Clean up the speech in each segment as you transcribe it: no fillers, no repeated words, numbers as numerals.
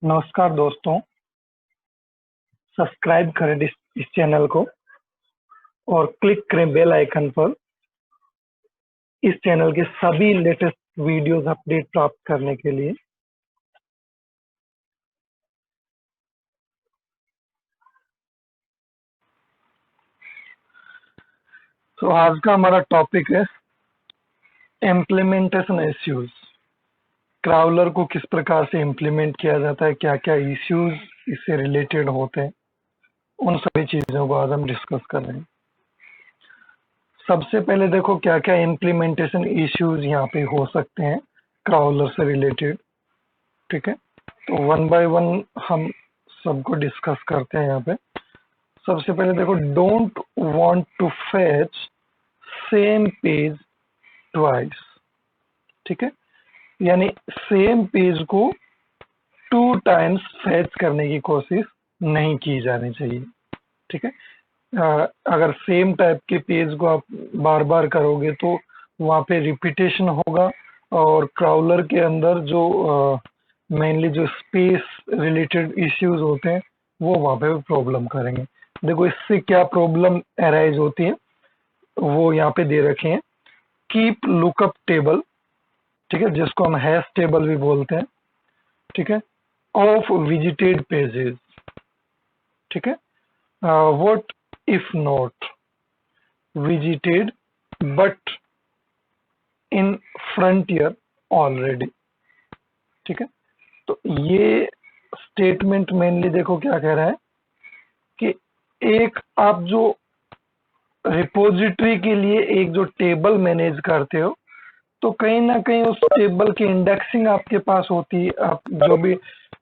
नमस्कार दोस्तों, सब्सक्राइब करें इस चैनल को और क्लिक करें बेल आइकन पर इस चैनल के सभी लेटेस्ट वीडियोस अपडेट प्राप्त करने के लिए। तो आज का हमारा टॉपिक है इम्प्लीमेंटेशन इश्यूज। क्राउलर को किस प्रकार से इम्प्लीमेंट किया जाता है, क्या क्या इश्यूज इससे रिलेटेड होते हैं, उन सभी चीजों को आज हम डिस्कस कर रहे हैं। सबसे पहले देखो क्या क्या इम्प्लीमेंटेशन इश्यूज यहाँ पे हो सकते हैं क्राउलर से रिलेटेड। ठीक है, तो वन बाय वन हम सबको डिस्कस करते हैं यहाँ पे। सबसे पहले देखो, don't want to fetch same page twice. ठीक है, यानी सेम पेज को 2 टाइम्स फेच करने की कोशिश नहीं की जानी चाहिए। ठीक है, अगर सेम टाइप के पेज को आप बार बार करोगे तो वहाँ पे रिपीटेशन होगा और क्राउलर के अंदर जो मेनली जो स्पेस रिलेटेड इश्यूज होते हैं वो वहाँ पे प्रॉब्लम करेंगे। देखो इससे क्या प्रॉब्लम अराइज होती है वो यहाँ पे दे रखे हैं। कीप लुकअप टेबल, ठीक है, जिसको हम हैश टेबल भी बोलते हैं। ठीक है, ऑफ विजिटेड पेजेस। ठीक है, what if not visited but in frontier already. ठीक है, तो ये स्टेटमेंट मेनली देखो क्या कह रहा है कि एक आप जो रिपोजिटरी के लिए एक जो टेबल मैनेज करते हो तो कहीं ना कहीं उस टेबल की इंडेक्सिंग आपके पास होती है। आप जो भी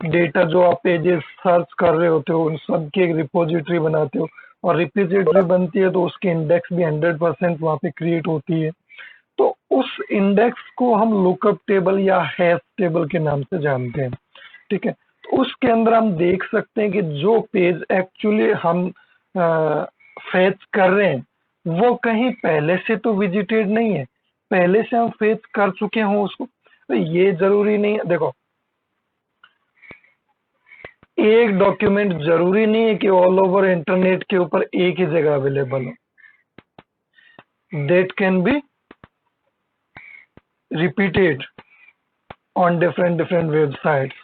डेटा जो आप पेजेस सर्च कर रहे होते हो उन सब की एक रिपोजिटरी बनाते हो और रिपोजिटरी बनती है तो उसकी इंडेक्स भी 100% वहाँ पे क्रिएट होती है। तो उस इंडेक्स को हम लुकअप टेबल या हैश टेबल के नाम से जानते हैं। ठीक है, तो उसके अंदर हम देख सकते हैं कि जो पेज एक्चुअली हम फेच कर रहे हैं वो कहीं पहले से तो विजिटेड नहीं है, पहले से हम फेच कर चुके हों उसको। तो ये जरूरी नहीं है। देखो एक डॉक्यूमेंट जरूरी नहीं है कि ऑल ओवर इंटरनेट के ऊपर एक ही जगह अवेलेबल हो। That can be repeated on different different websites.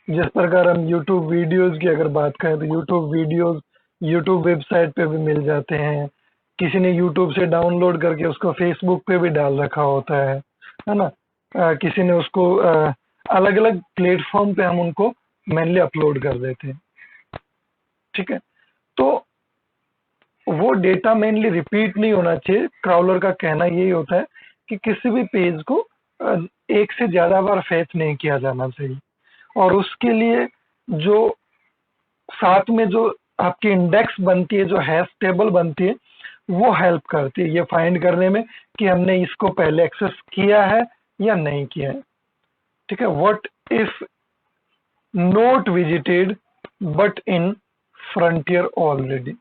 जिस प्रकार हम YouTube वीडियोस की अगर बात करें तो YouTube वीडियोस YouTube वेबसाइट पे भी मिल जाते हैं। किसी ने YouTube से डाउनलोड करके उसको Facebook पे भी डाल रखा होता है ना। किसी ने उसको अलग अलग प्लेटफॉर्म पे हम उनको मेनली अपलोड कर देते हैं। ठीक है, तो वो डेटा मेनली रिपीट नहीं होना चाहिए। क्राउलर का कहना यही होता है कि किसी भी पेज को एक से ज्यादा बार फेच नहीं किया जाना चाहिए और उसके लिए जो साथ में जो आपकी इंडेक्स बनती है, जो हैश टेबल बनती है, वो हेल्प करती है ये फाइंड करने में कि हमने इसको पहले एक्सेस किया है या नहीं किया है। ठीक है, what if not visited but in frontier already,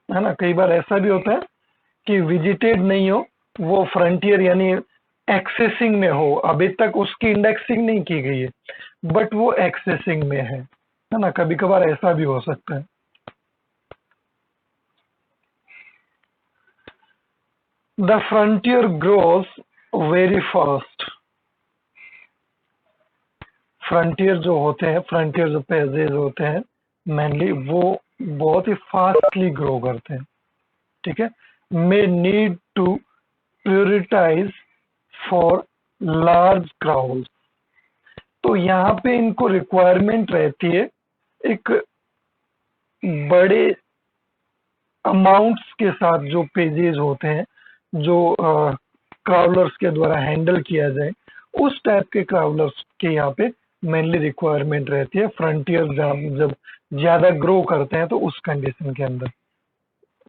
है ना। कई बार ऐसा भी होता है कि विजिटेड नहीं हो, वो फ्रंटियर यानी एक्सेसिंग में हो, अभी तक उसकी इंडेक्सिंग नहीं की गई है बट वो एक्सेसिंग में है ना। कभी कभार ऐसा भी हो सकता है। The frontier grows very fast. Frontier जो होते हैं, फ्रंटियर जो पेजेस होते हैं मेनली वो बहुत ही फास्टली ग्रो करते हैं। ठीक है, may need to prioritize for large crowd. तो यहाँ पे इनको रिक्वायरमेंट रहती है एक बड़े अमाउंट्स के साथ जो पेजेस होते हैं जो क्राउलर्स के द्वारा हैंडल किया जाए, उस टाइप के क्राउलर्स के यहाँ पे मेनली रिक्वायरमेंट रहती है। फ्रंटियर जब ज्यादा ग्रो करते हैं तो उस कंडीशन के अंदर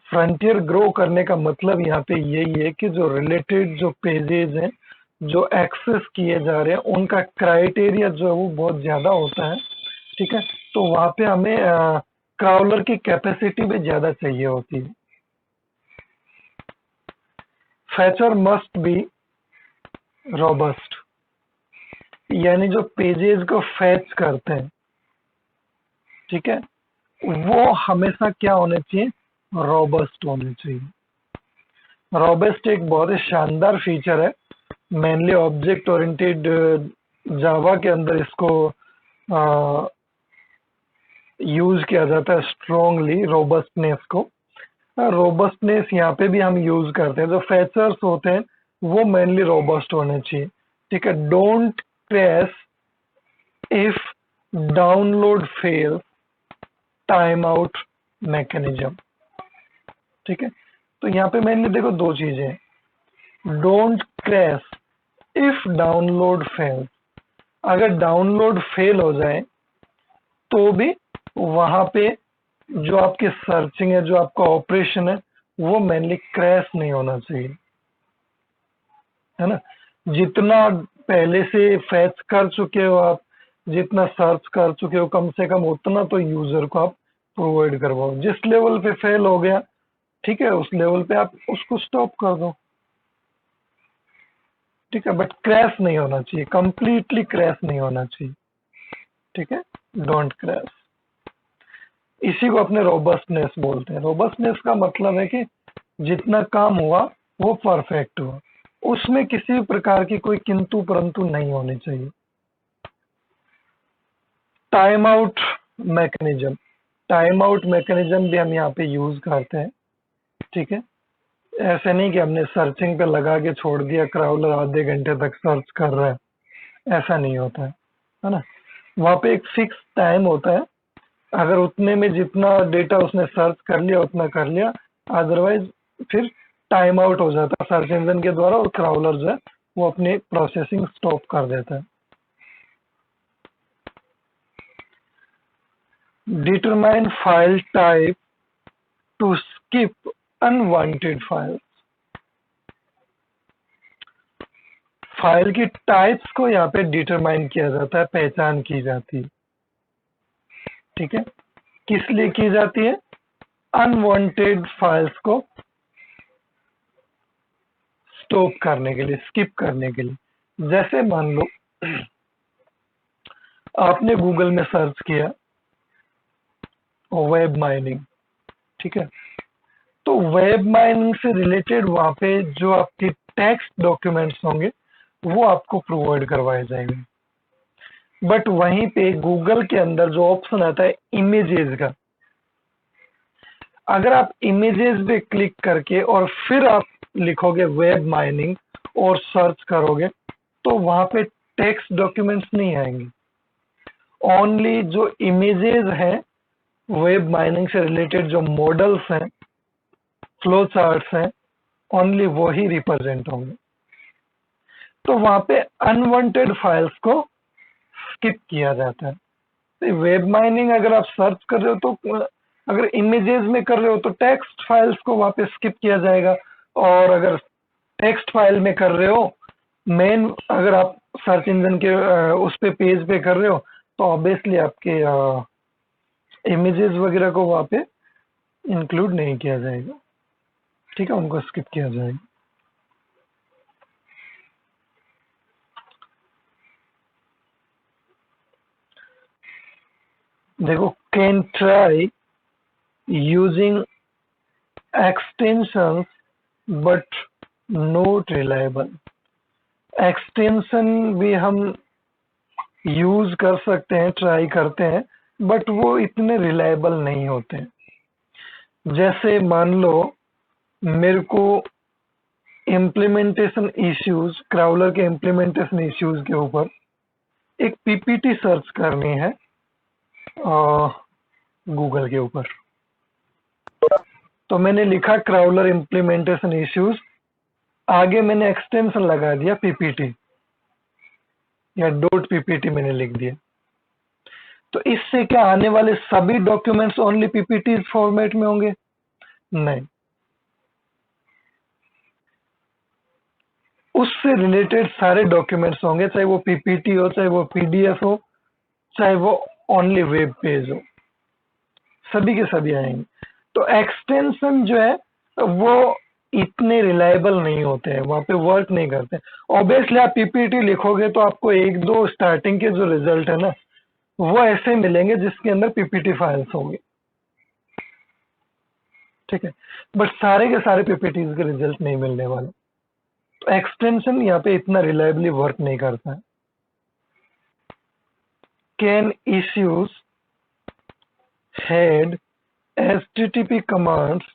फ्रंटियर ग्रो करने का मतलब यहाँ पे यही है कि जो रिलेटेड जो पेजेस हैं जो एक्सेस किए जा रहे हैं उनका क्राइटेरिया जो है वो बहुत ज्यादा होता है। ठीक है, तो वहाँ पे हमें क्राउलर की कैपेसिटी भी ज्यादा चाहिए होती है। Fechner must be robust. यानी जो पेजेस को फैच करते हैं, ठीक है, वो हमेशा क्या होने चाहिए, रोबस्ट होने चाहिए। रोबस्ट एक बहुत ही शानदार फीचर है, मेनली ऑब्जेक्ट ओरिएंटेड जावा के अंदर इसको यूज किया जाता है स्ट्रॉन्गली, रोबस्टनेस को। रोबस्टनेस यहाँ पे भी हम यूज करते हैं। जो फीचर्स होते हैं वो मेनली रोबस्ट होने चाहिए, ठीक है। Don't crash if download fail, time out mechanism, ठीक है। तो यहाँ पे मेनली देखो दो चीजें हैं, don't crash if download fail. अगर डाउनलोड फेल हो जाए तो भी वहां पे जो आपकी सर्चिंग है, जो आपका ऑपरेशन है, वो मेनली क्रैश नहीं होना चाहिए, है ना। जितना पहले से फैच कर चुके हो आप, जितना सर्च कर चुके हो, कम से कम उतना तो यूजर को आप प्रोवाइड करवाओ। जिस लेवल पे फेल हो गया, ठीक है, उस लेवल पे आप उसको स्टॉप कर दो, ठीक है। बट क्रैश नहीं होना चाहिए, कंप्लीटली क्रैश नहीं होना चाहिए, ठीक है। डोंट क्रैश, इसी को अपने रोबस्टनेस बोलते हैं। रोबस्टनेस का मतलब है कि जितना काम हुआ वो परफेक्ट हुआ, उसमें किसी भी प्रकार की कोई किंतु परंतु नहीं होनी चाहिए। Time out mechanism, time out mechanism भी हम यहाँ पे यूज करते हैं, ठीक है। ऐसे नहीं कि हमने सर्चिंग पे लगा के छोड़ दिया, क्राउलर आधे घंटे तक सर्च कर रहा है, ऐसा नहीं होता है ना। वहाँ पे एक फिक्स टाइम होता है, अगर उतने में जितना डेटा उसने सर्च कर लिया उतना कर लिया, अदरवाइज फिर टाइम आउट हो जाता है सर्च इंजन के द्वारा, और क्राउलर जो है वो अपनी प्रोसेसिंग स्टॉप कर देता है। Determine file type two skip unwanted files. File की टाइप्स को यहाँ पे डिटरमाइन किया जाता है, पहचान की जाती है, ठीक है। किस लिए की जाती है, अनवांटेड फाइल्स को स्टॉप करने के लिए, स्किप करने के लिए। जैसे मान लो आपने गूगल में सर्च किया वेब माइनिंग, ठीक है, तो वेब माइनिंग से रिलेटेड वहां पे जो आपके टेक्स्ट डॉक्यूमेंट्स होंगे वो आपको प्रोवाइड करवाए जाएंगे। बट वहीं पे गूगल के अंदर जो ऑप्शन आता है इमेजेस का, अगर आप इमेजेस पे क्लिक करके और फिर आप लिखोगे वेब माइनिंग और सर्च करोगे, तो वहां पे टेक्स्ट डॉक्यूमेंट्स नहीं आएंगे। ओनली जो इमेजेस हैं, वेब माइनिंग से रिलेटेड जो मॉडल्स हैं, फ्लो चार्ट्स हैं, ओनली वो ही रिप्रेजेंट होंगे। तो वहां पे अनवांटेड फाइल्स को स्किप किया जाता है। तो वेब माइनिंग अगर आप सर्च कर रहे हो, तो अगर इमेजेस में कर रहे हो तो टेक्स्ट फाइल्स को वहां पे स्किप किया जाएगा, और अगर टेक्स्ट फाइल में कर रहे हो, मेन अगर आप सर्च इंजन के उस पे पेज पे कर रहे हो, तो ऑब्वियसली आपके इमेजेस वगैरह को वहां पे इंक्लूड नहीं किया जाएगा, ठीक है, उनको स्किप किया जाएगा। देखो, can try using extensions but not reliable. Extension भी हम यूज कर सकते हैं, ट्राई करते हैं, बट वो इतने रिलायबल नहीं होते हैं। जैसे मान लो मेरे को इम्प्लीमेंटेशन इश्यूज, क्राउलर के इम्प्लीमेंटेशन इश्यूज के ऊपर एक पीपीटी सर्च करनी है गूगल के ऊपर। तो मैंने लिखा क्राउलर इम्प्लीमेंटेशन इश्यूज, आगे मैंने एक्सटेंशन लगा दिया पीपीटी या डॉट पीपीटी मैंने लिख दिया। तो इससे क्या आने वाले सभी डॉक्यूमेंट्स ओनली पीपीटी फॉर्मेट में होंगे? नहीं, उससे रिलेटेड सारे डॉक्यूमेंट्स होंगे, चाहे वो पीपीटी हो, चाहे वो पीडीएफ हो, चाहे वो ओनली वेब पेज हो, सभी के सभी आएंगे। तो एक्सटेंशन जो है वो इतने रिलायबल नहीं होते हैं, वहां पे वर्क नहीं करते। ऑब्वियसली आप पीपीटी लिखोगे तो आपको एक दो स्टार्टिंग के जो रिजल्ट है ना वो ऐसे मिलेंगे जिसके अंदर पीपीटी फाइल्स होंगे, ठीक है, बट सारे के सारे पीपीटीज के रिजल्ट नहीं मिलने वाले। तो एक्सटेंशन यहाँ पे इतना रिलायबली वर्क नहीं करता है। Can issues had HTTP commands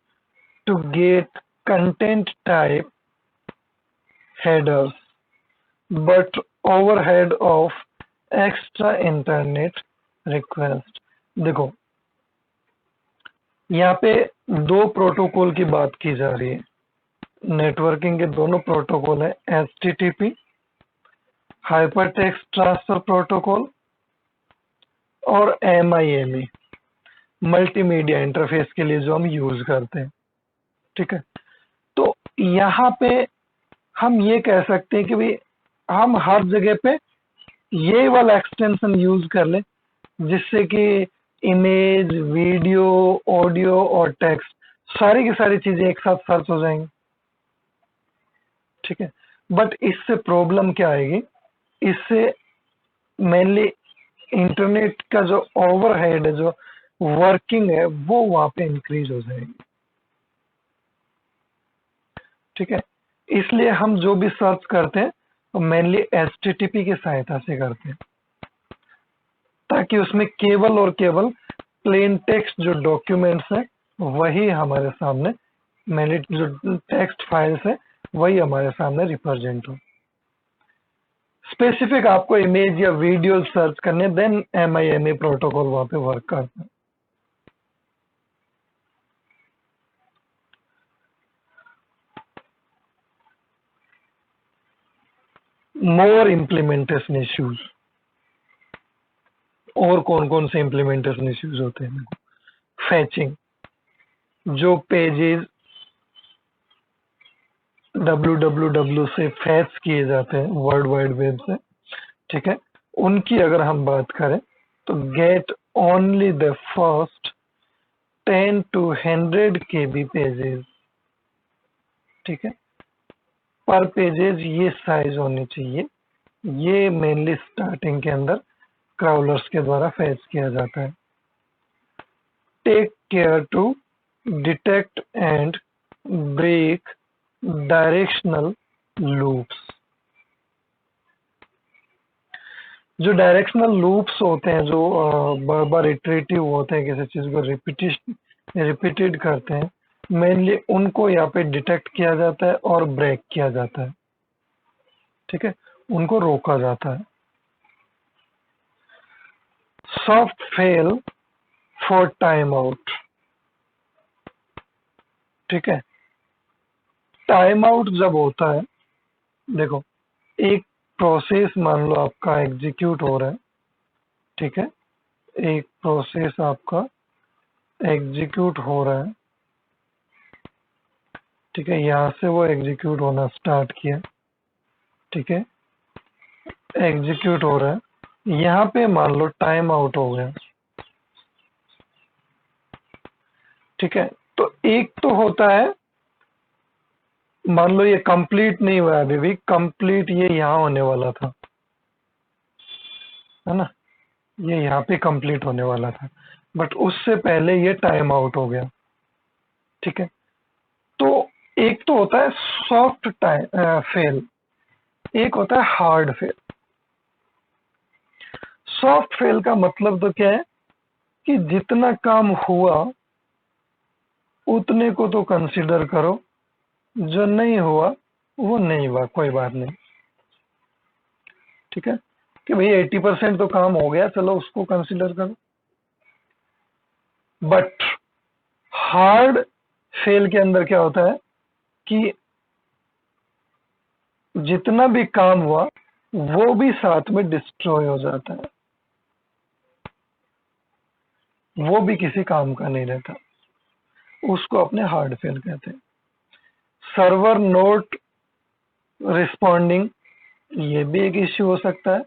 to get content type headers, but overhead of extra internet request। देखो यहाँ पे दो प्रोटोकॉल की बात की जा रही है, नेटवर्किंग के दोनों प्रोटोकॉल है, HTTP हाइपरटेक्स्ट ट्रांसफर प्रोटोकॉल और MIME मल्टीमीडिया इंटरफेस के लिए जो हम यूज करते हैं, ठीक है। तो यहाँ पे हम ये कह सकते हैं कि भाई हम हर जगह पे ये वाला एक्सटेंशन यूज कर ले जिससे कि इमेज, वीडियो, ऑडियो और टेक्स्ट सारी की सारी चीजें एक साथ सर्च हो जाएंगी, ठीक है। बट इससे प्रॉब्लम क्या आएगी, इससे मेनली इंटरनेट का जो ओवरहेड है, जो वर्किंग है, वो वहां पे इंक्रीज हो जाएगी, ठीक है। इसलिए हम जो भी सर्च करते हैं वो मेनली HTTP की सहायता से करते हैं, ताकि उसमें केवल और केवल प्लेन टेक्स्ट जो डॉक्यूमेंट्स है वही हमारे सामने, मेनली जो टेक्स्ट फाइल्स है वही हमारे सामने रिप्रेजेंट हो। स्पेसिफिक आपको इमेज या वीडियो सर्च करने, देन MIME प्रोटोकॉल वहां पे वर्क करता है। मोर इम्प्लीमेंटेशन इश्यूज, और कौन कौन से इम्प्लीमेंटेशन इश्यूज होते हैं? फैचिंग, जो पेजेस www से फैच किए जाते हैं वर्ल्ड वाइड वेब से, ठीक है, उनकी अगर हम बात करें तो get only the first 10 to 100 KB pages, ठीक है, पर पेजेस ये साइज होनी चाहिए। ये मेनली स्टार्टिंग के अंदर क्राउलर्स के द्वारा फैच किया जाता है। Take care to detect and break directional loops. जो डायरेक्शनल लूप्स होते हैं, जो बार बार इटरेटिव होते हैं, किसी चीज को रिपीटेड करते हैं, मेनली उनको यहाँ पे डिटेक्ट किया जाता है और ब्रेक किया जाता है, ठीक है, उनको रोका जाता है। Soft fail for time out, ठीक है। टाइम आउट जब होता है, देखो एक प्रोसेस मान लो आपका एग्जीक्यूट हो रहा है, ठीक है, एक प्रोसेस आपका एग्जीक्यूट हो रहा है, ठीक है, यहाँ से वो एग्जीक्यूट होना स्टार्ट किया, ठीक है, एग्जीक्यूट हो रहा है, यहाँ पे मान लो टाइम आउट हो गया, ठीक है। तो एक तो होता है, मान लो ये कंप्लीट नहीं हुआ अभी भी, कंप्लीट ये यहाँ होने वाला था, है ना, ये यहाँ पे कंप्लीट होने वाला था, बट उससे पहले ये टाइम आउट हो गया, ठीक है। तो एक तो होता है सॉफ्ट टाइम फेल, एक होता है हार्ड फेल। सॉफ्ट फेल का मतलब तो क्या है कि जितना काम हुआ उतने को तो कंसिडर करो, जो नहीं हुआ वो नहीं हुआ, कोई बात नहीं, ठीक है, कि भाई 80% तो काम हो गया, चलो उसको कंसिडर करो। बट हार्ड फेल के अंदर क्या होता है कि जितना भी काम हुआ वो भी साथ में डिस्ट्रॉय हो जाता है, वो भी किसी काम का नहीं रहता, उसको अपने हार्ड फेल कहते हैं। सर्वर नोट रिस्पॉन्डिंग, ये भी एक इश्यू हो सकता है,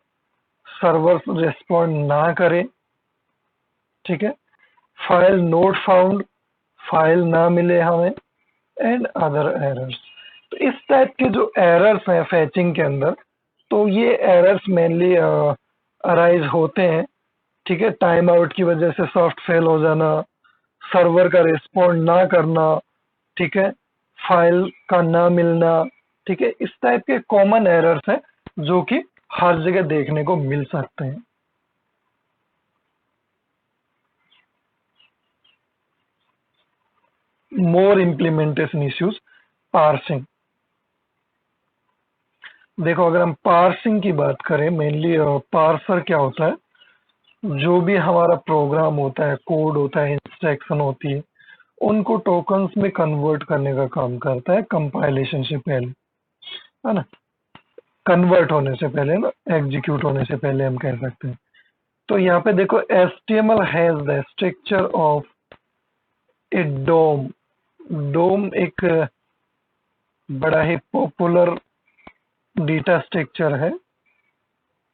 सर्वर रिस्पॉन्ड ना करे, ठीक है। फाइल नोट फाउंड, फाइल ना मिले हमें, एंड अदर एरर्स। तो इस टाइप के जो एरर्स हैं फैचिंग के अंदर, तो ये एरर्स मेनली अराइज होते हैं, ठीक है, टाइम आउट की वजह से सॉफ्ट फेल हो जाना, सर्वर का रिस्पॉन्ड ना करना, ठीक है, फाइल का ना मिलना, ठीक है, इस टाइप के कॉमन एरर्स हैं जो कि हर जगह देखने को मिल सकते हैं। मोर इम्प्लीमेंटेशन इश्यूज, पार्सिंग। देखो अगर हम पार्सिंग की बात करें, मेनली पार्सर क्या होता है, जो भी हमारा प्रोग्राम होता है, कोड होता है, इंस्ट्रक्शन होती है, उनको टोकन्स में कन्वर्ट करने का काम करता है कंपाइलेशन से पहले, है ना, कन्वर्ट होने से पहले ना, एग्जीक्यूट होने से पहले हम कह सकते हैं। तो यहाँ पे देखो HTML has the structure of a DOM. DOM एक बड़ा ही पॉपुलर डेटा स्ट्रक्चर है।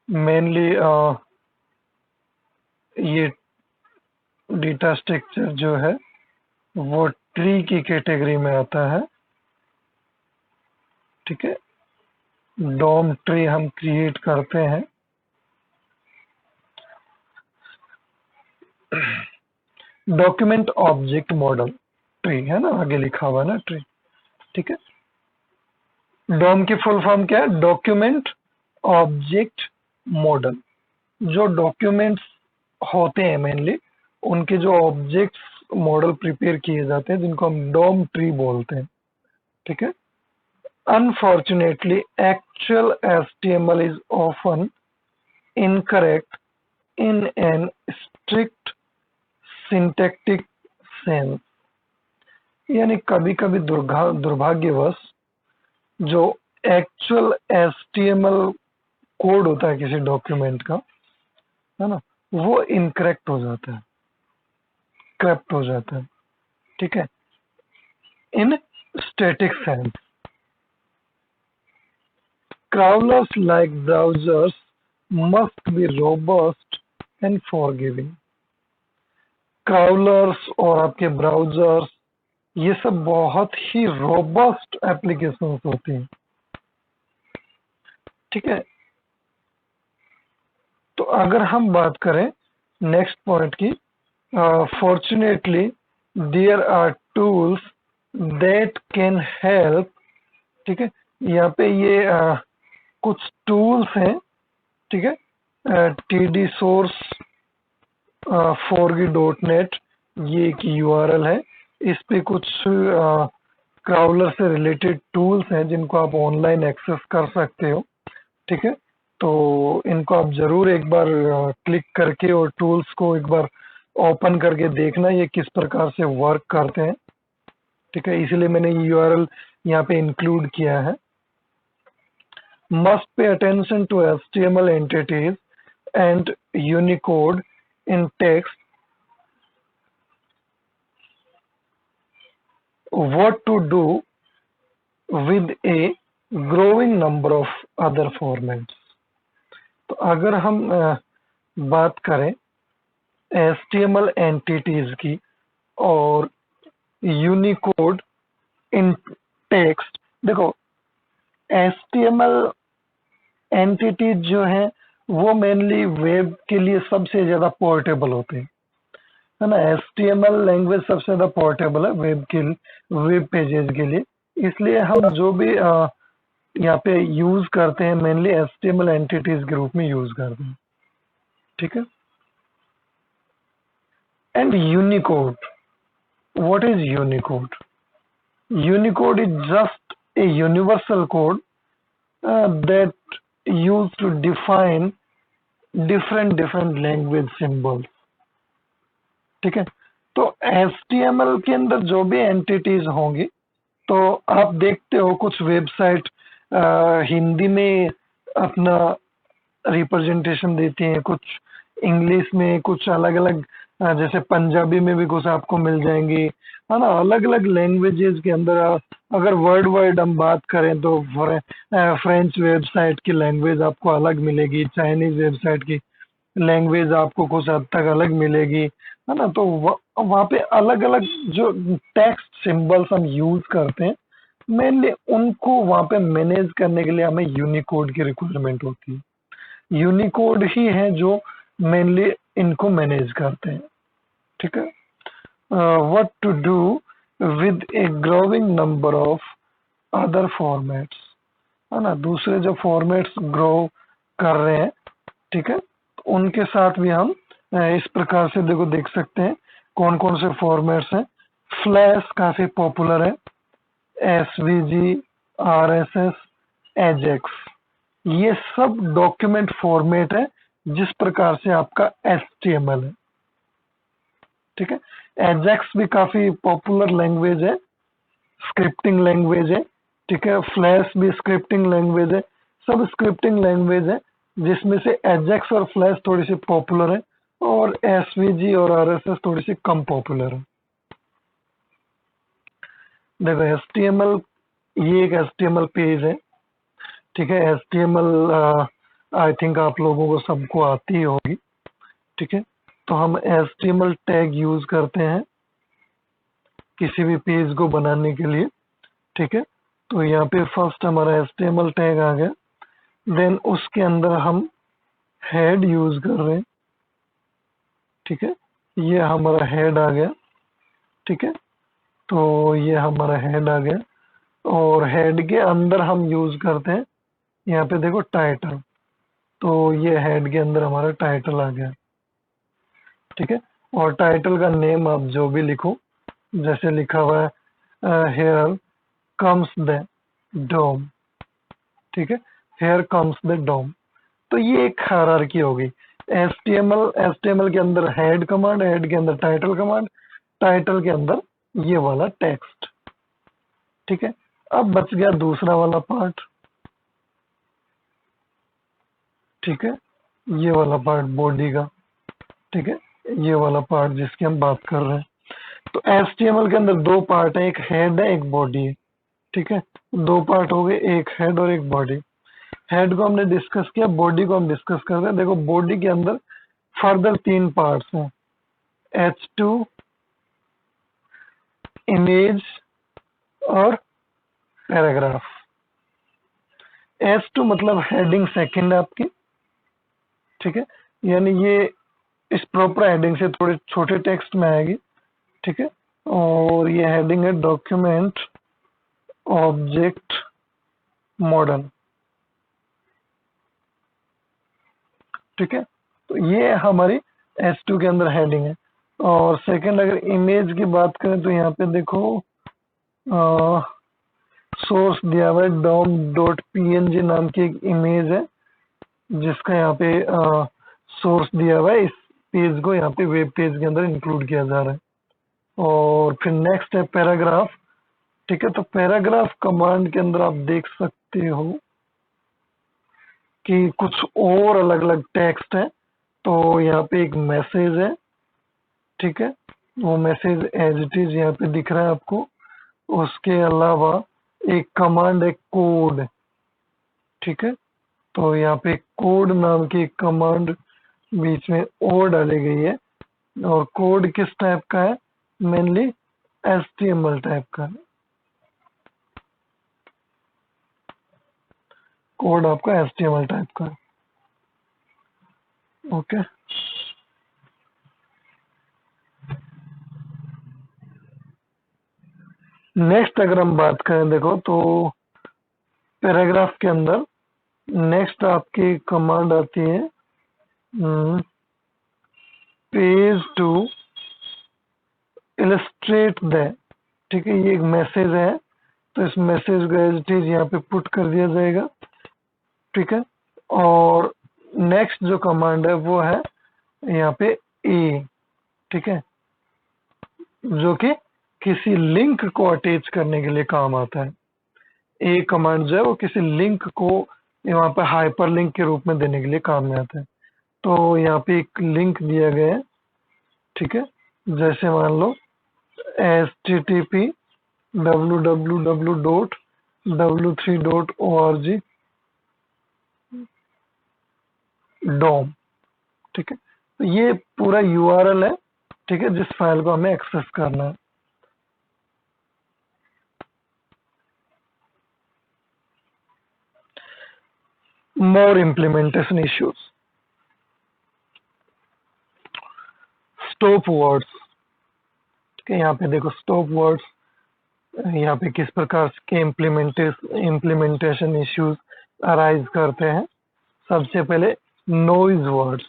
मेनली ये डेटा स्ट्रक्चर जो है वो ट्री की कैटेगरी में आता है, ठीक है, डोम ट्री हम क्रिएट करते हैं। डॉक्यूमेंट ऑब्जेक्ट मॉडल ट्री है ना, आगे लिखा हुआ ना ट्री, ठीक है। डोम की फुल फॉर्म क्या है, डॉक्यूमेंट ऑब्जेक्ट मॉडल। जो डॉक्यूमेंट्स होते हैं मेनली, उनके जो ऑब्जेक्ट्स मॉडल प्रिपेयर किए जाते हैं, जिनको हम डोम ट्री बोलते हैं, ठीक है। Unfortunately actual HTML is often incorrect in an strict syntactic sense. यानी कभी कभी दुर्भाग्यवश जो एक्चुअल HTML कोड होता है किसी डॉक्यूमेंट का, है ना, वो इनकरेक्ट हो जाता है, करप्ट हो जाता है, ठीक है, इन static sense. Crawlers like browsers must be robust and forgiving. Crawlers और आपके ब्राउजर्स, ये सब बहुत ही रोबस्ट एप्लीकेशंस होती हैं, ठीक है। तो अगर हम बात करें नेक्स्ट पॉइंट की, fortunately there are tools that can help, ठीक है। यहाँ पे ये कुछ टूल्स हैं, ठीक है, TD सोर्स forgy.net, ये एक URL है। इस पे कुछ क्राउलर से रिलेटेड टूल्स हैं जिनको आप ऑनलाइन एक्सेस कर सकते हो, ठीक है। तो इनको आप जरूर एक बार क्लिक करके और टूल्स को एक बार ओपन करके देखना ये किस प्रकार से वर्क करते हैं, ठीक है, इसलिए मैंने URL यहाँ पे इंक्लूड किया है। Must pay attention to HTML entities and Unicode in text. What to do with a growing number of other formats. तो अगर हम बात करें HTML एंटिटीज की और यूनिकोड इन टेक्स्ट, देखो HTML एंटिटीज जो है वो मेनली वेब के लिए सबसे ज्यादा पोर्टेबल होते हैं, है ना। HTML लैंग्वेज सबसे ज्यादा पोर्टेबल है वेब के, वेब पेजेस के लिए, इसलिए हम जो भी यहाँ पे यूज करते हैं मेनली HTML एंटिटीज के रूप में यूज करते हैं, ठीक है। And Unicode, what is Unicode? Unicode is just a universal code that used to define different language symbols, ठीक है। तो HTML के अंदर जो भी एंटिटीज होंगी, तो आप देखते हो कुछ वेबसाइट हिंदी में अपना रिप्रेजेंटेशन देती हैं, कुछ इंग्लिश में, कुछ अलग अलग, जैसे पंजाबी में भी कुछ आपको मिल जाएंगी, है ना, अलग अलग लैंग्वेजेस के अंदर। अगर वर्ल्ड वाइड हम बात करें तो फ्रेंच वेबसाइट की लैंग्वेज आपको अलग मिलेगी, चाइनीज वेबसाइट की लैंग्वेज आपको कुछ हद तक अलग मिलेगी, है ना। तो वहाँ पे अलग अलग जो टेक्स्ट सिंबल्स हम यूज करते हैं, मेनली उनको वहाँ पे मैनेज करने के लिए हमें यूनिकोड की रिक्वायरमेंट होती है। यूनिकोड ही है जो मेनली इनको मैनेज करते हैं, ठीक है। What to do with a growing number of other formats, है ना, दूसरे जो फॉर्मेट्स ग्रो कर रहे हैं, ठीक है, तो उनके साथ भी हम इस प्रकार से देखो देख सकते हैं कौन कौन से फॉर्मेट्स हैं। फ्लैश काफी पॉपुलर है, एसवीजी, आरएसएस, एजेक्स, ये सब डॉक्यूमेंट फॉर्मेट है जिस प्रकार से आपका एचटीएमएल है, ठीक है। एजेक्स भी काफी पॉपुलर लैंग्वेज है, स्क्रिप्टिंग लैंग्वेज है, ठीक है। फ्लैश भी स्क्रिप्टिंग लैंग्वेज है, सब स्क्रिप्टिंग लैंग्वेज है, जिसमें से एजेक्स और फ्लैश थोड़ी सी पॉपुलर है और एसवीजी और आरएसएस थोड़ी सी कम पॉपुलर है। देखो एचटीएमएल, ये एक एचटीएमएल पेज है, ठीक है। एचटीएमएल आई थिंक आप लोगों को सबको आती ही होगी, ठीक है। तो हम एचटीएमएल टैग यूज करते हैं किसी भी पेज को बनाने के लिए, ठीक है। तो यहाँ पे फर्स्ट हमारा एचटीएमएल टैग आ गया, देन उसके अंदर हम हेड यूज कर रहे हैं, ठीक है। ये हमारा हेड आ गया, ठीक है। तो ये हमारा हेड आ गया और हेड के अंदर हम यूज करते हैं, यहाँ पे देखो टाइटल, तो ये हेड के अंदर हमारा टाइटल आ गया, ठीक है। और टाइटल का नेम आप जो भी लिखो, जैसे लिखा हुआ है हेयर कम्स द डोम, ठीक है, हेयर कम्स द डोम। तो ये एक हायरार्की होगी। एचटीएमएल के अंदर हेड कमांड, हेड के अंदर टाइटल कमांड, टाइटल के अंदर ये वाला टेक्स्ट, ठीक है। अब बच गया दूसरा वाला पार्ट, ठीक है, ये वाला पार्ट बॉडी का, ठीक है, ये वाला पार्ट जिसकी हम बात कर रहे हैं। तो एचटीएमएल के अंदर दो पार्ट है, एक हेड है एक बॉडी है, ठीक है। दो पार्ट हो गए, एक हेड और एक बॉडी। हेड को हमने डिस्कस किया, बॉडी को हम डिस्कस कर रहे हैं। देखो बॉडी के अंदर फर्दर तीन पार्ट्स हैं, H2, इमेज और पैराग्राफ। H2 मतलब हेडिंग सेकंड है आपकी, ठीक है, यानी ये इस प्रॉपर हेडिंग से थोड़े छोटे टेक्स्ट में आएगी, ठीक है। और ये हेडिंग है डॉक्यूमेंट ऑब्जेक्ट मॉडल, ठीक है। तो ये हमारी H2 के अंदर हेडिंग है। और सेकंड अगर इमेज की बात करें तो यहाँ पे देखो सोर्स दिया हुआ है, डॉम डॉट पीएनजी नाम की एक इमेज है जिसका यहाँ पे सोर्स दिया हुआ है। इस पेज को यहाँ पे वेब पेज के अंदर इंक्लूड किया जा रहा है। और फिर नेक्स्ट है पैराग्राफ, ठीक है। तो पैराग्राफ कमांड के अंदर आप देख सकते हो कि कुछ और अलग अलग टेक्स्ट है। तो यहाँ पे एक मैसेज है, ठीक है, वो मैसेज एज इट इज यहाँ पे दिख रहा है आपको। उसके अलावा एक कमांड है कोड, ठीक है। तो यहाँ पे कोड नाम की एक कमांड बीच में और डाली गई है। और कोड किस टाइप का है, मेनली HTML टाइप का है। कोड आपका HTML टाइप का है, ओके। नेक्स्ट अगर हम बात करें देखो तो पैराग्राफ के अंदर नेक्स्ट आपकी कमांड आती है पेज टू इलस्ट्रेट द, ठीक है। ये एक मैसेज है, तो इस मैसेज को एज इट इज यहाँ पे पुट कर दिया जाएगा, ठीक है। और नेक्स्ट जो कमांड है वो है यहाँ पे ए, ठीक है, जो कि किसी लिंक को अटैच करने के लिए काम आता है। ए कमांड जो है वो किसी लिंक को वहाँ पे हाइपर लिंक के रूप में देने के लिए काम में आता है। तो यहाँ पे एक लिंक दिया गया है, ठीक है, जैसे मान लो http www.w3.org डॉम, ठीक है। तो ये पूरा URL है, ठीक है, जिस फाइल को हमें एक्सेस करना है। मोर इम्प्लीमेंटेशन इश्यूज, स्टॉप वर्ड्स। ठीक है, यहाँ पे देखो स्टॉप वर्ड्स, यहाँ पे किस प्रकार के इम्प्लीमेंटेशन इश्यूज अराइज करते हैं। सबसे पहले नॉइज वर्ड्स।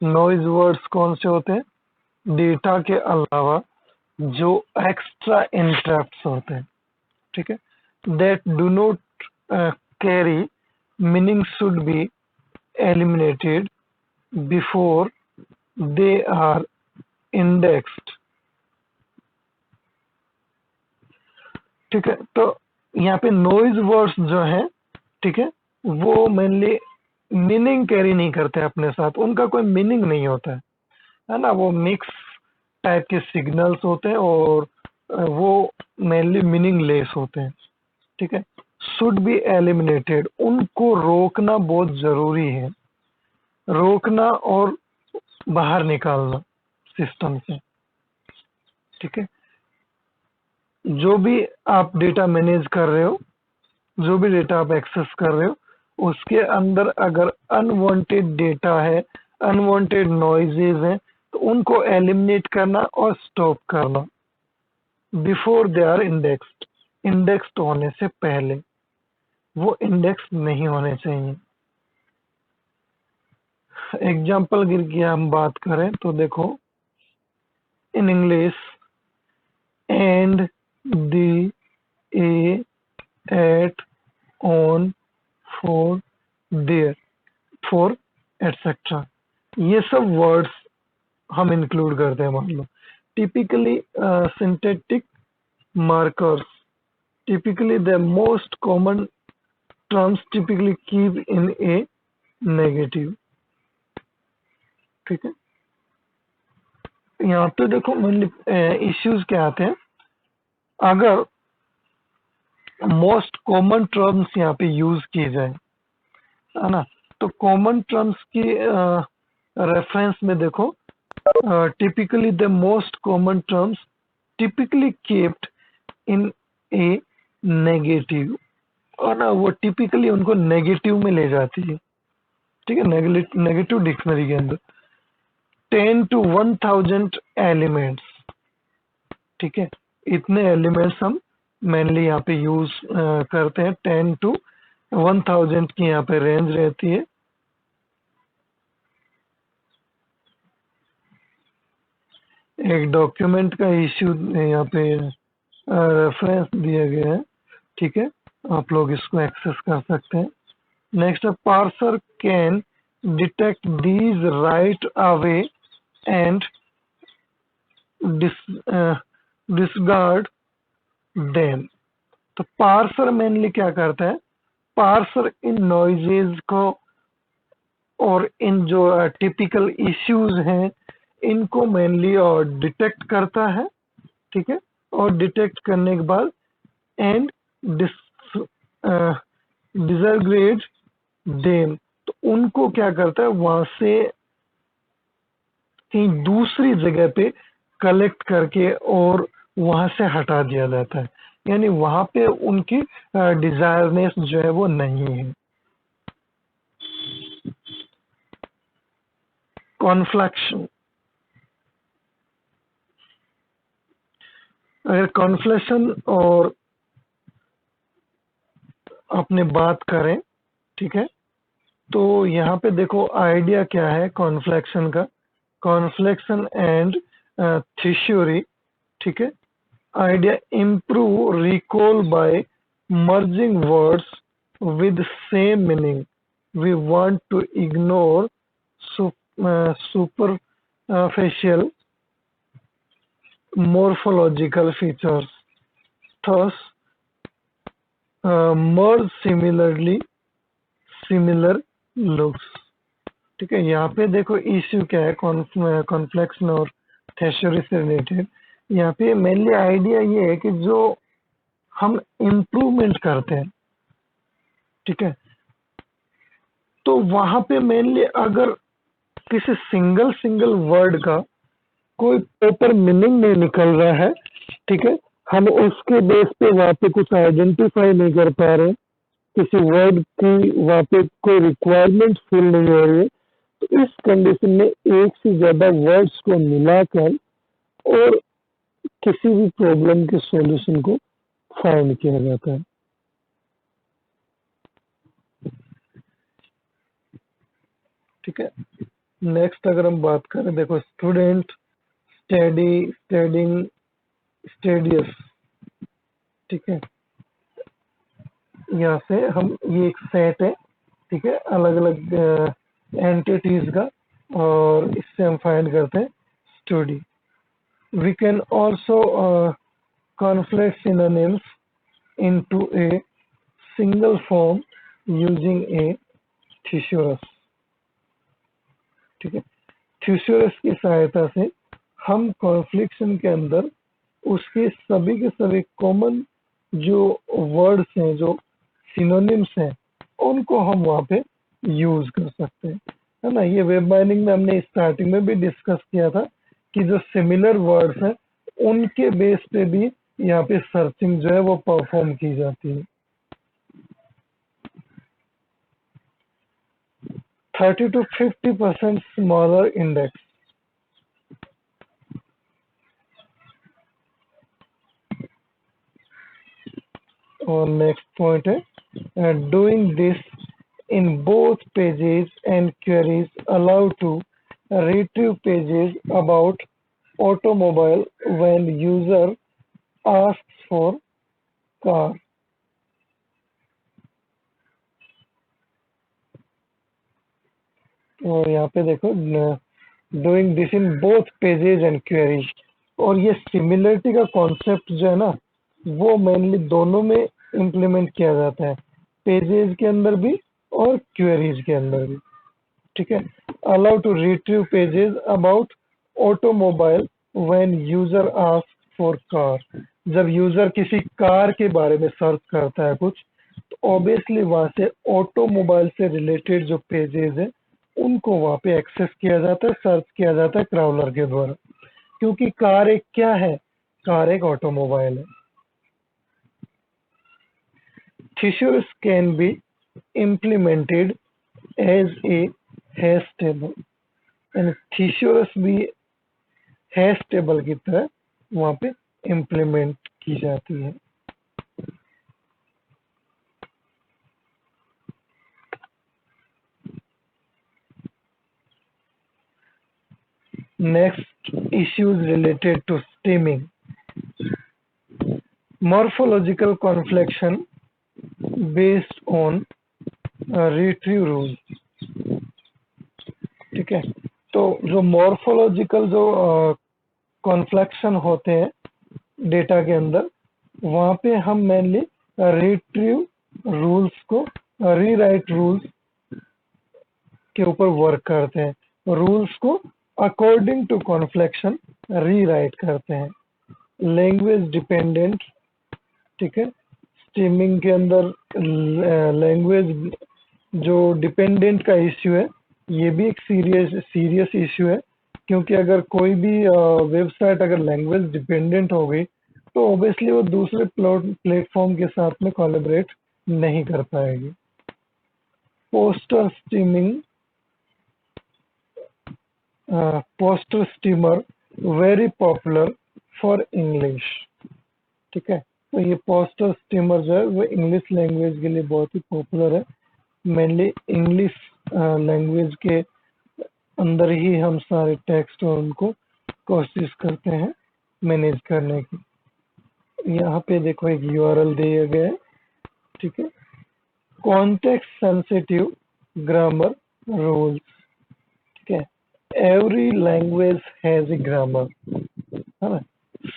नॉइज वर्ड्स कौन से होते हैं? डेटा के अलावा जो एक्स्ट्रा इंटरप्ट्स होते हैं, ठीक है, that do not carry meaning should be eliminated before they are indexed. ठीक है, तो यहाँ पे नॉइज वर्ड्स जो है, ठीक है, वो मेनली मीनिंग कैरी नहीं करते अपने साथ, उनका कोई मीनिंग नहीं होता है ना, वो मिक्स टाइप के सिग्नल्स होते हैं और वो मेनली मीनिंगलेस होते हैं। ठीक है, शुड बी एलिमिनेटेड, उनको रोकना बहुत जरूरी है, रोकना और बाहर निकालना सिस्टम से। ठीक है, जो भी आप डेटा मैनेज कर रहे हो, जो भी डेटा आप एक्सेस कर रहे हो, उसके अंदर अगर अनवांटेड डेटा है, अनवांटेड नॉइजेज हैं, तो उनको एलिमिनेट करना और स्टॉप करना before they are indexed. Indexed होने से पहले, वो इंडेक्स नहीं होने चाहिए। एग्जाम्पल गिर के हम बात करें तो देखो, in English and the, a, at, on, for, there, for, etcetera, ये सब वर्ड्स हम इंक्लूड करते हैं। मान लो typically synthetic markers, typically the most common terms typically keep in a negative। ठीक है, यहाँ पे देखो मेनली इश्यूज क्या आते हैं। अगर मोस्ट कॉमन टर्म्स यहाँ पे यूज की जाए, है ना, तो कॉमन टर्म्स की रेफरेंस में देखो, typically the most common terms typically kept in A negative, और ना वो टिपिकली उनको नेगेटिव में ले जाती है। ठीक है, नेगेटिव डिक्शनरी के अंदर 10 to 1000 एलिमेंट्स। ठीक है, इतने एलिमेंट्स हम मेनली यहाँ पे यूज करते हैं। 10 to 1000 की यहाँ पे रेंज रहती है। एक डॉक्यूमेंट का इश्यू यहाँ पे रेफरेंस दिया गया है। ठीक है, आप लोग इसको एक्सेस कर सकते हैं। नेक्स्ट है, parser can detect these right away and discard them. तो पार्सर मेनली क्या करता है? पार्सर इन नॉइजेज को और इन जो टिपिकल इश्यूज हैं, इनको मेनली और डिटेक्ट करता है। ठीक है, और डिटेक्ट करने के बाद एंड डिसग्रेड देम, तो उनको क्या करता है, वहां से कहीं दूसरी जगह पे कलेक्ट करके और वहां से हटा दिया जाता है, यानी वहां पे उनकी डिजायरनेस जो है वो नहीं है। कॉन्फ्लेक्शन, अगर कॉन्फ्लेक्शन और अपने बात करें, ठीक है, तो यहाँ पे देखो आइडिया क्या है कॉन्फ्लेक्शन का। कॉन्फ्लेक्शन एंड थियोरी, ठीक है, idea improve recall by merging words with same meaning। We want to ignore superficial morphological features, thus merge similar looks। ठीक है, यहाँ पे देखो इश्यू क्या है कॉन्फ्लेक्शन और थ्योरी से रिलेटेड। यहाँ पे मेनली आइडिया ये है कि जो हम इम्प्रूवमेंट करते हैं, ठीक है, तो वहां पे मेनली अगर किसी सिंगल वर्ड का कोई प्रॉपर मीनिंग नहीं निकल रहा है, ठीक है, हम उसके बेस पे वहाँ पे कुछ आइडेंटिफाई नहीं कर पा रहे, किसी वर्ड की वहाँ पे कोई रिक्वायरमेंट फुल नहीं हो रही है, तो इस कंडीशन में एक से ज्यादा वर्ड्स को मिलाकर और किसी भी प्रॉब्लम के सॉल्यूशन को फाइंड किया जाता है। ठीक है, नेक्स्ट अगर हम बात करें, देखो स्टूडेंट, स्टडी, स्टडिंग, स्टेडियस, ठीक है, यहाँ से हम ये एक सेट है, ठीक है, अलग अलग एंटिटीज का, और इससे हम फाइंड करते हैं study. We can also conflate synonyms into a single form using a thesaurus। ठीक है, thesaurus की सहायता से हम कॉन्फ्लिक्शन के अंदर उसके सभी के सभी कॉमन जो वर्ड्स हैं, जो सिनोनिम्स हैं, उनको हम वहाँ पे यूज कर सकते हैं, है ना। ये वेब माइनिंग में हमने स्टार्टिंग में भी डिस्कस किया था कि जो सिमिलर वर्ड्स हैं उनके बेस पे भी यहाँ पे सर्चिंग जो है वो परफॉर्म की जाती है। 30 to 50% स्मॉलर इंडेक्स। और नेक्स्ट पॉइंट है doing this in both pages and queries allow to retrieve pages about automobile when user asks for car। और यहाँ पे देखो doing this in both pages and queries, और ये सिमिलरिटी का concept जो है ना वो मेनली दोनों में इम्प्लीमेंट किया जाता है, पेजेस के अंदर भी और क्वेरीज के अंदर भी। ठीक है, allow to retrieve pages about automobile when user ask for car. जब यूजर किसी कार के बारे में सर्च करता है कुछ, तो ऑब्वियसली वहां से ऑटोमोबाइल से रिलेटेड जो पेजेस है उनको वहां पे एक्सेस किया जाता है, सर्च किया जाता है क्राउलर के द्वारा, क्योंकि कार एक क्या है, कार एक ऑटोमोबाइल है। Thesaurus can be implemented as a hash table, यानी thesaurus भी हैश टेबल की तरह वहां पे इम्प्लीमेंट की जाती है। Next issues related to stemming. Morphological conflation based on retrieve rule. ठीक है, तो जो मॉर्फोलॉजिकल जो कॉन्फ्लेक्शन होते हैं डेटा के अंदर, वहां पे हम मेनली रिट्रीव रूल्स को, रीराइट रूल्स के ऊपर वर्क करते हैं, रूल्स को अकॉर्डिंग टू कॉन्फ्लेक्शन रीराइट करते हैं। लैंग्वेज डिपेंडेंट, ठीक है, स्ट्रीमिंग के अंदर लैंग्वेज जो डिपेंडेंट का इश्यू है, ये भी एक सीरियस इश्यू है, क्योंकि अगर कोई भी वेबसाइट अगर लैंग्वेज डिपेंडेंट हो गई तो ऑब्वियसली वो दूसरे प्लेटफॉर्म के साथ में कोलैबोरेट नहीं कर पाएगी। Poster streaming, poster steamer very popular for English. ठीक है, तो ये पोस्टर स्टीमर जो है वो इंग्लिश लैंग्वेज के लिए बहुत ही पॉपुलर है। मेनली इंग्लिश लैंग्वेज के अंदर ही हम सारे टेक्स्ट और उनको कोशिश करते हैं मैनेज करने की। यहाँ पे देखो एक यूआरएल दिया गया है। ठीक है, कॉन्टेक्स्ट सेंसिटिव ग्रामर रूल्स। ठीक है, every language has a grammar, है ना।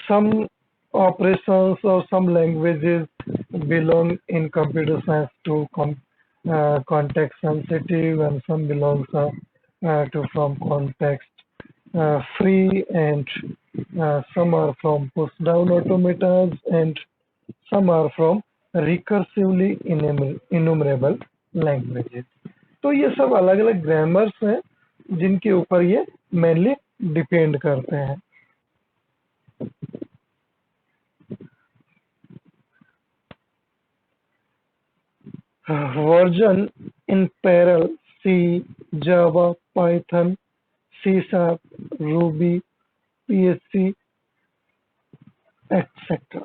सम operations or some languages belong in computer science to context sensitive, and some belongs to from context free, and some are from push down automatons, and some are from recursively enumerable languages। तो ये सब अलग अलग grammars हैं जिनके ऊपर ये mainly depend करते हैं। version in parallel: C, Java, Python, C Sharp, Ruby, PHP, etcetera.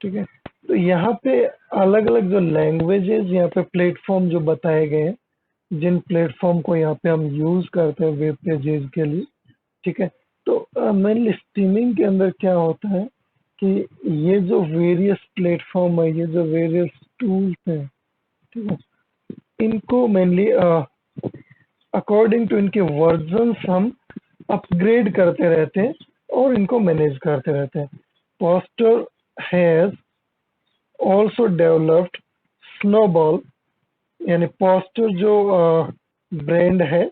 ठीक है, तो यहाँ पे अलग अलग जो लैंग्वेजेस यहाँ पे प्लेटफॉर्म जो बताए गए हैं, जिन प्लेटफॉर्म को यहाँ पे हम यूज करते हैं वेब पेजेस के लिए। ठीक है, तो मेनली स्ट्रीमिंग के अंदर क्या होता है कि ये जो वेरियस प्लेटफॉर्म है, ये जो वेरियस टूल्स हैं, ठीक है, इनको मेनली अकॉर्डिंग टू इनके वर्जन्स हम अपग्रेड करते रहते हैं और इनको मैनेज करते रहते हैं। Poster has also developed snowball, यानी पोस्टर जो ब्रांड है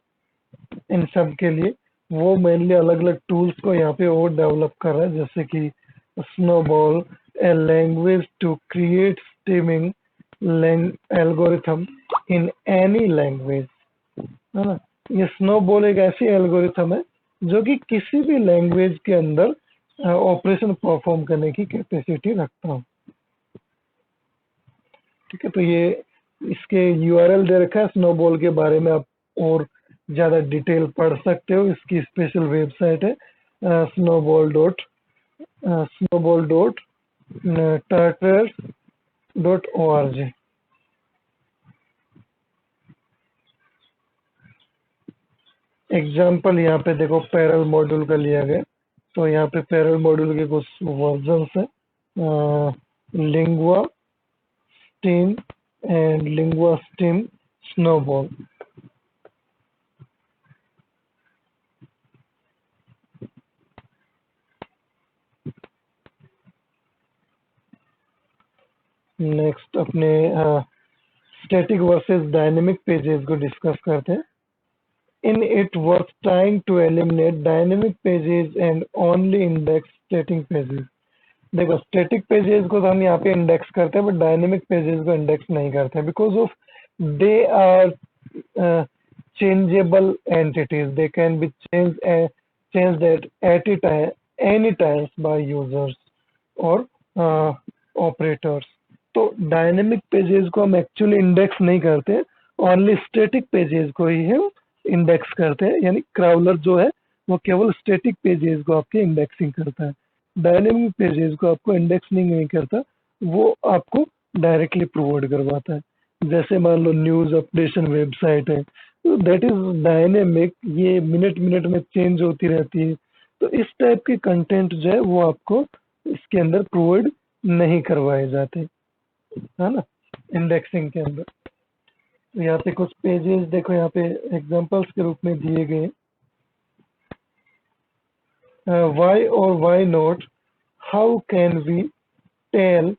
इन सब के लिए, वो मेनली अलग अलग टूल्स को यहाँ पे और डेवलप कर रहा है, जैसे कि snowball, a language to create streaming algorithm in any language, है ना। ये स्नोबॉल एक ऐसी एल्गोरिथम है जो कि किसी भी लैंग्वेज के अंदर ऑपरेशन परफॉर्म करने की कैपेसिटी रखता हूँ। ठीक है, तो ये इसके यूआरएल दे रखा है स्नोबॉल के बारे में, आप और ज़्यादा डिटेल पढ़ सकते हो। इसकी स्पेशल वेबसाइट है snowball.turtles.org। एग्जाम्पल यहाँ पे देखो पैरल मॉड्यूल का लिया गया, तो यहाँ पे पैरल मॉड्यूल के कुछ वर्जन्स हैं, lingua steam and lingua steam snowball. Next अपने स्टैटिक वर्सेस डायनेमिक पेजेस को डिस्कस करते हैं। In it worth trying to eliminate dynamic pages and only index static pages। देखो स्टैटिक पेजेस को तो हम यहाँ पे इंडेक्स करते हैं, बट डायनेमिक पेजेस को इंडेक्स नहीं करते because of they are changeable entities, they can be changed at any times by users और ऑपरेटर्स। तो डायनेमिक पेजेस को हम एक्चुअली इंडेक्स नहीं करते, ओनली स्टैटिक पेजेस को ही हम इंडेक्स करते हैं, यानी क्राउलर जो है वो केवल स्टैटिक पेजेस को आपके इंडेक्सिंग करता है, डायनेमिक पेजेस को आपको इंडेक्सिंग नहीं करता, वो आपको डायरेक्टली प्रोवाइड करवाता है। जैसे मान लो न्यूज अपडेशन वेबसाइट है, तो दैट इज डायनेमिक, ये मिनट मिनट में चेंज होती रहती है, तो इस टाइप के कंटेंट जो है वो आपको इसके अंदर प्रोवाइड नहीं करवाए जाते, है ना, इंडेक्सिंग के अंदर। तो यहाँ पे कुछ पेजेस देखो, यहाँ पे एग्जांपल्स के रूप में दिए गए, why or why not, how can we tell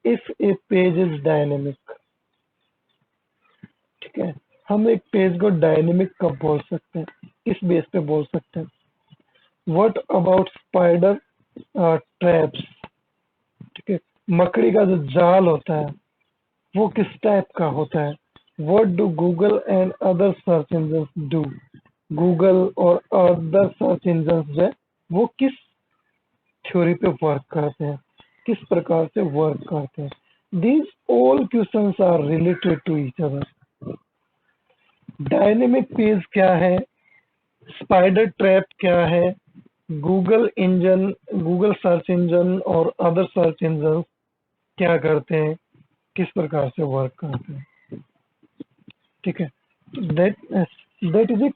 if a page is dynamic। ठीक है, हम एक पेज को डायनेमिक कब बोल सकते हैं, किस बेस पे बोल सकते हैं। What about spider traps. ठीक है, मकड़ी का जो जाल होता है वो किस टाइप का होता है। What do Google and other search engine do. Google और अदर सर्च इंजन जो है वो किस थ्योरी पे वर्क करते हैं, किस प्रकार से वर्क करते हैं। These all questions are related to each other. Dynamic page क्या है, स्पाइडर ट्रैप क्या है, गूगल सर्च इंजन और अदर सर्च इंजन क्या करते हैं, किस प्रकार से वर्क करते हैं। ठीक है, that is a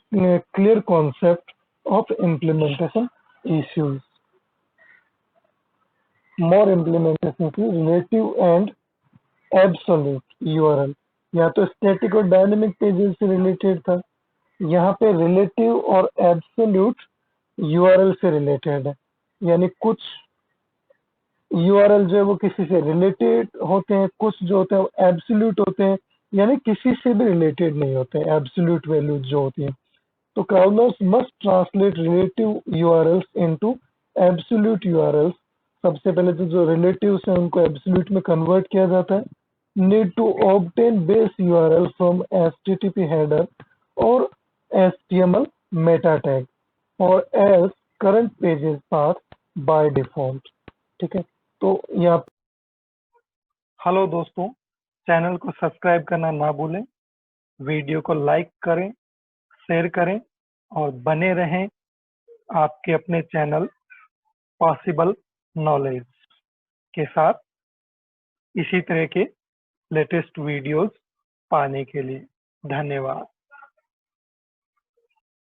clear concept of implementation issues। more implementation is relative and absolute URL। या तो स्टैटिक और डायनेमिक पेजेस से रिलेटेड था, यहाँ पे रिलेटिव और एब्सोल्यूट यूआरएल से रिलेटेड है, यानी कुछ यूआरएल जो है वो किसी से रिलेटेड होते हैं, कुछ जो होते हैं एब्सोल्यूट होते हैं, यानी किसी से भी रिलेटेड नहीं होते हैं, एब्सोल्यूट वैल्यूज जो होती हैं। तो crawlers must translate relative URLs into absolute URLs. सबसे पहले तो जो रिलेटिव है उनको एब्सोल्यूट में कन्वर्ट किया जाता है। Need to obtain base URL from HTTP header और HTML मेटा टैग, और else current pages are by default. ठीक है, तो यहाँ हेलो दोस्तों, चैनल को सब्सक्राइब करना ना भूलें, वीडियो को लाइक करें, शेयर करें और बने रहें आपके अपने चैनल पॉसिबल नॉलेज के साथ इसी तरह के लेटेस्ट वीडियोस पाने के लिए। धन्यवाद।